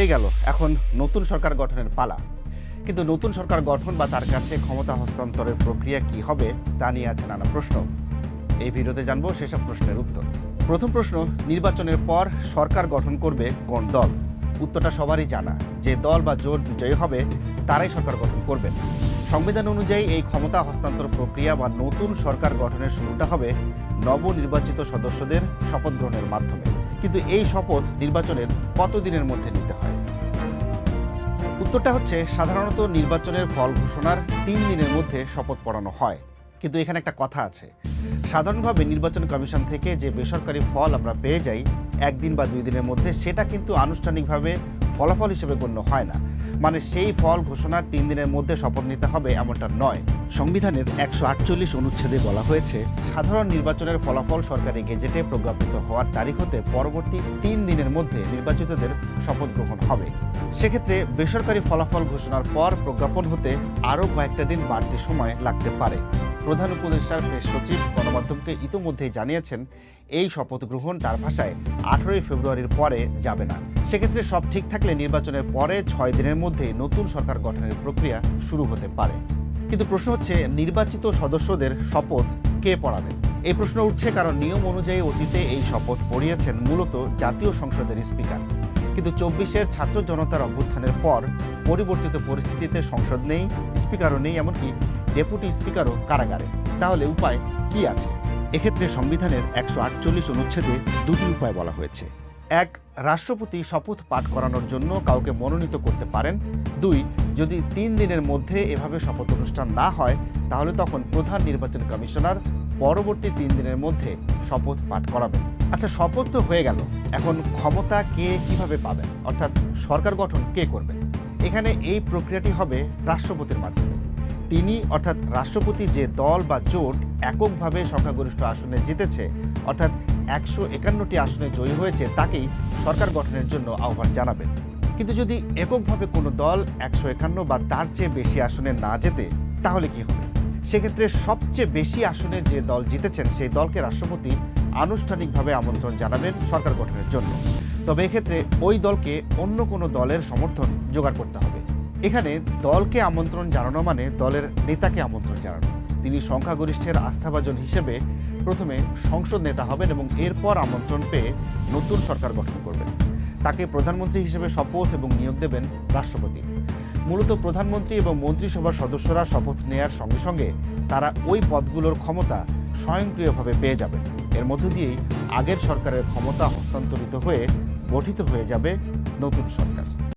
হয়ে গেল, এখন নতুন সরকার গঠনের পালা। কিন্তু নতুন সরকার গঠন বা তার কাছে ক্ষমতা হস্তান্তরের প্রক্রিয়া কি হবে তা নিয়ে আছে নানা প্রশ্ন। এই ভিডিওতে জানবো সেসব প্রশ্নের উত্তর। প্রথম প্রশ্ন, নির্বাচনের পর সরকার গঠন করবে কোন দল? উত্তরটা সবারই জানা, যে দল বা জোট বিজয়ী হবে তারাই সরকার গঠন করবেন। সংবিধান অনুযায়ী এই ক্ষমতা হস্তান্তর প্রক্রিয়া বা নতুন সরকার গঠনের শুরুটা হবে নবনির্বাচিত সদস্যদের শপথ গ্রহণের মাধ্যমে। কিন্তু এই শপথ নির্বাচনের কতদিনের মধ্যে নিতে হয়? উত্তরটা হচ্ছে, সাধারণত নির্বাচনের ফল ঘোষণার 3 দিনের মধ্যে শপথ পড়ানো হয়। কিন্তু এখানে একটা কথা আছে, সাধারণভাবে নির্বাচন কমিশন থেকে যে বেসরকারি ফল আমরা পেয়ে যাই 1 দিন বা 2 দিনের মধ্যে, সেটা কিন্তু আনুষ্ঠানিকভাবে ফলাফল হিসেবে গণ্য হয় না। মানে সেই ফল ঘোষণার 3 দিনের মধ্যে শপথ নিতে হবে এমনটা নয়। সংবিধানের 148 অনুচ্ছেদে বলা হয়েছে, সাধারণ নির্বাচনের ফলাফল সরকারি গেজেটে প্রজ্ঞাপিত হওয়ার তারিখ হতে পরবর্তী 3 দিনের মধ্যে নির্বাচিতদের শপথ গ্রহণ হবে। সেক্ষেত্রে বেসরকারি ফলাফল ঘোষণার পর প্রজ্ঞাপন হতে আরও কয়েকটা দিন বাড়তি সময় লাগতে পারে। প্রধান উপদেষ্টার প্রেস সচিব গণমাধ্যমকে ইতোমধ্যেই জানিয়েছেন, এই শপথ গ্রহণ তার ভাষায় 18 ফেব্রুয়ারির পরে যাবে না। সেক্ষেত্রে সব ঠিক থাকলে নির্বাচনের পরে 6 দিনের মধ্যে নতুন সরকার গঠনের প্রক্রিয়া শুরু হতে পারে। কিন্তু প্রশ্ন হচ্ছে, নির্বাচিত সদস্যদের শপথ কে পড়াবেন? এই প্রশ্ন উঠছে কারণ নিয়ম অনুযায়ী অতীতে এই শপথ পড়িয়েছেন মূলত জাতীয় সংসদের স্পিকার। কিন্তু 24-এর ছাত্র জনতার অভ্যুত্থানের পর পরিবর্তিত পরিস্থিতিতে সংসদ নেই, স্পিকারও নেই, এমনকি ডেপুটি স্পিকারও কারাগারে। তাহলে উপায় কি আছে? এক্ষেত্রে সংবিধানের 148 অনুচ্ছেদে 2টি উপায় বলা হয়েছে। 1, রাষ্ট্রপতি শপথ পাঠ করানোর জন্য কাউকে মনোনীত করতে পারেন। 2, যদি 3 দিনের মধ্যে এভাবে শপথ অনুষ্ঠান না হয়, তাহলে তখন প্রধান নির্বাচন কমিশনার পরবর্তী 3 দিনের মধ্যে শপথ পাঠ করাবেন। আচ্ছা, শপথ তো হয়ে গেল, এখন ক্ষমতা কে কিভাবে পাবেন, অর্থাৎ সরকার গঠন কে করবেন? এখানে এই প্রক্রিয়াটি হবে রাষ্ট্রপতির মাধ্যমে। তিনি অর্থাৎ রাষ্ট্রপতি যে দল বা জোট এককভাবে সংখ্যাগরিষ্ঠ আসনে জিতেছে, অর্থাৎ 151টি আসনে জয়ী হয়েছে, তাকেই সরকার গঠনের জন্য আহ্বান জানাবেন। কিন্তু যদি এককভাবে কোনো দল 151 বা তার চেয়ে বেশি আসনে না জেতে, তাহলে কি হবে? সেক্ষেত্রে সবচেয়ে বেশি আসনে যে দল জিতেছেন সেই দলকে রাষ্ট্রপতি আনুষ্ঠানিকভাবে আমন্ত্রণ জানাবেন সরকার গঠনের জন্য। তবে এক্ষেত্রে ওই দলকে অন্য কোনো দলের সমর্থন জোগাড় করতে হবে। এখানে দলকে আমন্ত্রণ জানানো মানে দলের নেতাকে আমন্ত্রণ জানানো। তিনি সংখ্যাগরিষ্ঠের আস্থাভাজন হিসেবে প্রথমে সংসদ নেতা হবেন এবং এরপর আমন্ত্রণ পেয়ে নতুন সরকার গঠন করবেন। তাকে প্রধানমন্ত্রী হিসেবে শপথ এবং নিয়োগ দেবেন রাষ্ট্রপতি। মূলত প্রধানমন্ত্রী এবং মন্ত্রিসভার সদস্যরা শপথ নেয়ার সঙ্গে সঙ্গে তারা ওই পদগুলোর ক্ষমতা স্বয়ংক্রিয়ভাবে পেয়ে যাবেন। এর মধ্য দিয়েই আগের সরকারের ক্ষমতা হস্তান্তরিত হয়ে গঠিত হয়ে যাবে নতুন সরকার।